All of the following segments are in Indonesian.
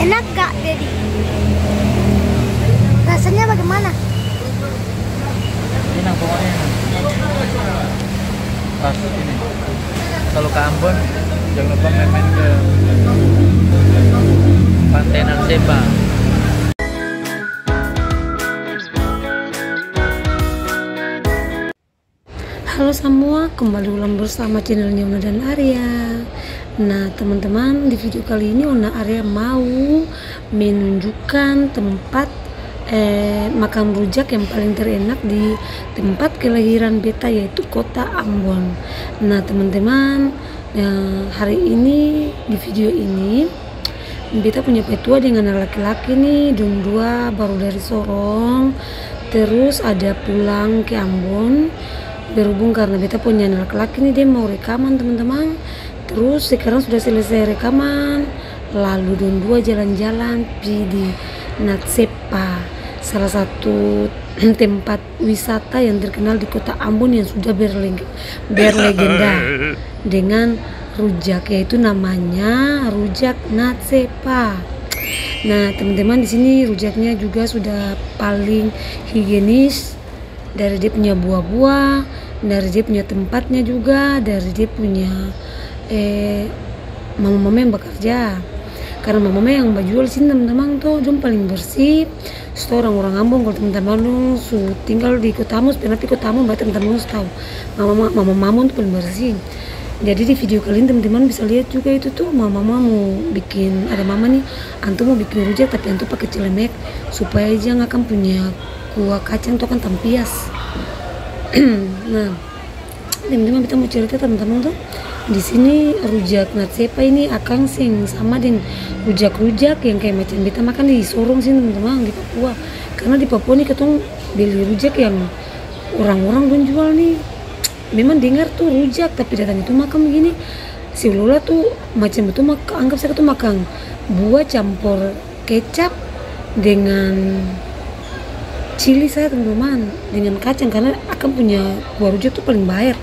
Enak gak, Dedi? Rasanya bagaimana? Enak pokoknya enak. Pas ini kalau ke Ambon jangan lupa main-main ke Pantai Nansepa. Halo semua, kembali ulang bersama channelnya Una dan Arya. Nah teman-teman, di video kali ini Una Arya mau menunjukkan tempat makan rujak yang paling terenak di tempat kelahiran beta, yaitu kota Ambon. Nah teman-teman, hari ini di video ini beta punya petua dengan laki-laki nih, dong dua baru dari Sorong, terus ada pulang ke Ambon. Berhubung karena beta punya anak laki nih, dia mau rekaman teman-teman. Terus sekarang sudah selesai rekaman, lalu dong dua jalan-jalan di Natsepa, salah satu tempat wisata yang terkenal di kota Ambon yang sudah berlegenda dengan rujak, yaitu namanya rujak Natsepa. Nah teman-teman, di sini rujaknya juga sudah paling higienis, dari dia punya buah-buah, dari dia punya tempatnya juga, dari dia punya mama-mama yang bekerja. Karena mama-mama yang jual sini teman-teman tuh jom paling bersih. Setelah orang-orang Ambon, kalau teman-teman su tinggal di kota Ambon, pernah di kota Ambon, berarti teman-teman tahu mama-mama tuh paling bersih. Jadi di video kali ini teman-teman bisa lihat juga itu tuh mama-mama mau bikin, ada mama nih, antum mau bikin rujak tapi antum pakai celemek supaya aja nggak akan punya kuah kacang tuh kan tampias. Nah teman-teman, kita mau cerita teman-teman tuh, di sini rujak Natsepa ini akan sing sama dengan rujak-rujak yang kayak macam kita makan di Sorong sini teman-teman, di Papua. Karena di Papua nih ketong beli rujak yang orang-orang don jual nih, memang dengar tuh rujak, tapi datang itu makan begini si Lola tuh macam itu, anggap saya tuh makan buah campur kecap dengan cili saya teman-teman, dengan kacang, karena akan punya buah rujak tuh paling bayar.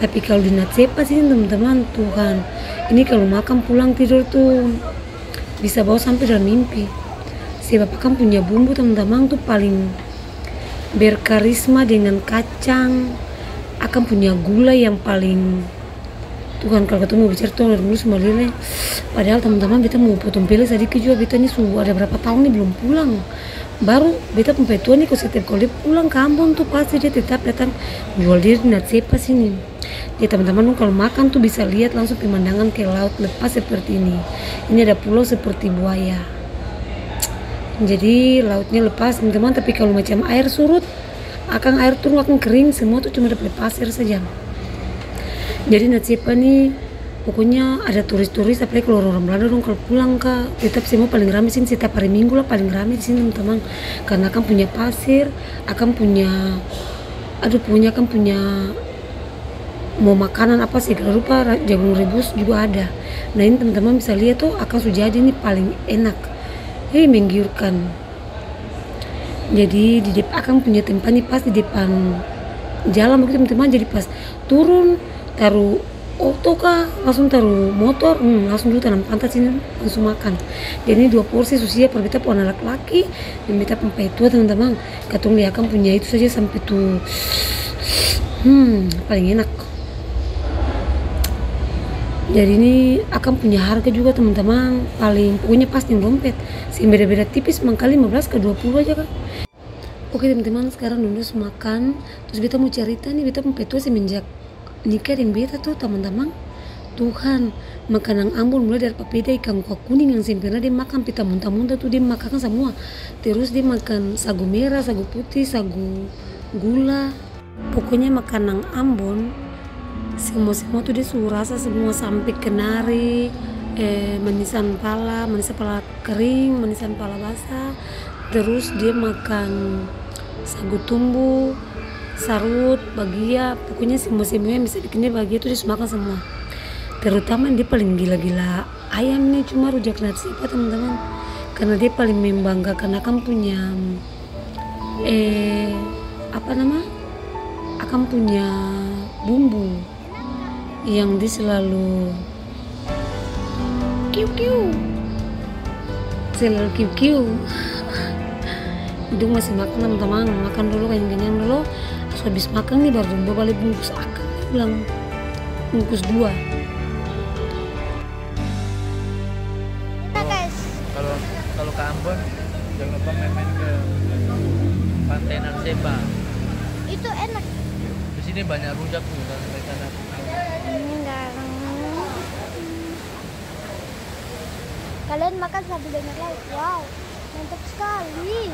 Tapi kalau di Natsepa sih teman-teman, Tuhan, ini kalau makan pulang tidur tuh bisa bawa sampai dalam mimpi. Sebab akan punya bumbu teman-teman tuh paling berkarisma dengan kacang, akan punya gula yang paling, Tuhan, kalau ketemu bicara tuh dari mulus malile. Padahal teman-teman, kita mau potong pele sedikit juga, beta ini sudah ada berapa tahun nih belum pulang. Baru beta pempetua nih, kalau setiap kali pulang ke Ambon tuh pasti dia tetap datang jual diri di Natsepa sini. Ya teman-teman, kalau makan tuh bisa lihat langsung pemandangan ke laut lepas seperti ini. Ini ada pulau seperti buaya, jadi lautnya lepas teman-teman. Tapi kalau macam air surut, akan air turun akan kering semua tuh, cuma dapat pasir saja. Jadi Natsepa nih pokoknya ada turis-turis, apalagi kalau orang Belanda dong kalau pulang ke, tetap semua paling ramai sini setiap hari Minggu lah, paling ramai di sini teman-teman. Karena akan punya pasir, akan punya akan punya mau makanan apa sih segala rupa, jagung rebus juga ada. Nah ini teman-teman bisa lihat tuh akan sudah jadi ini paling enak, menggiurkan. Jadi di depan akan punya tempat nih pas di depan jalan begitu teman-teman. Jadi pas turun taruh auto kah, langsung taruh motor, langsung dulu tanam pantat sini langsung makan. Jadi ini 2 porsi susia per beta pun anak laki dan beta pempai tua teman-teman. Katong dia akan punya itu saja sampai tuh paling enak. Jadi ini akan punya harga juga teman-teman, paling pokoknya pasti dompet sih beda-beda tipis, mangkali 15 ke 20 aja kan. Oke teman-teman, sekarang dulu makan. Terus beta mau cerita nih, beta pempetua semenjak nikah dengan beta tuh teman-teman, Tuhan, makanan Ambon mulai dari papeda, ikan kuah kuning yang sempurna dia makan, pita muntah-muntah tuh dia makan semua. Terus dia makan sagu merah, sagu putih, sagu gula, pokoknya makanan Ambon semua tuh dia suruh rasa semua, sampai kenari, manisan pala kering, manisan pala basah. Terus dia makan sagu tumbu, sarut, bagia, pokoknya semua yang bisa bikin dia bahagia tuh dia makan semua. Terutama dia paling gila-gila ayam nih, cuma rujak Natsepa teman-teman, karena dia paling membanggakan akan punya akan punya bumbu yang dia selalu hasil kiu-kiu. Idung masih makan teman-teman, makan dulu kenyang dulu. Terus habis makan nih baru jumbo balik bungkus akan bilang bungkus 2. Nah guys, Kalau ke Ambon jangan lupa main-main ke Pantai Narseba. itu enak. Di sini banyak rujak tuh dan mereka Enggak. Kalian makan sambil dengar laut. Wow, mantap sekali.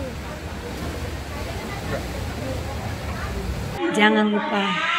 Jangan lupa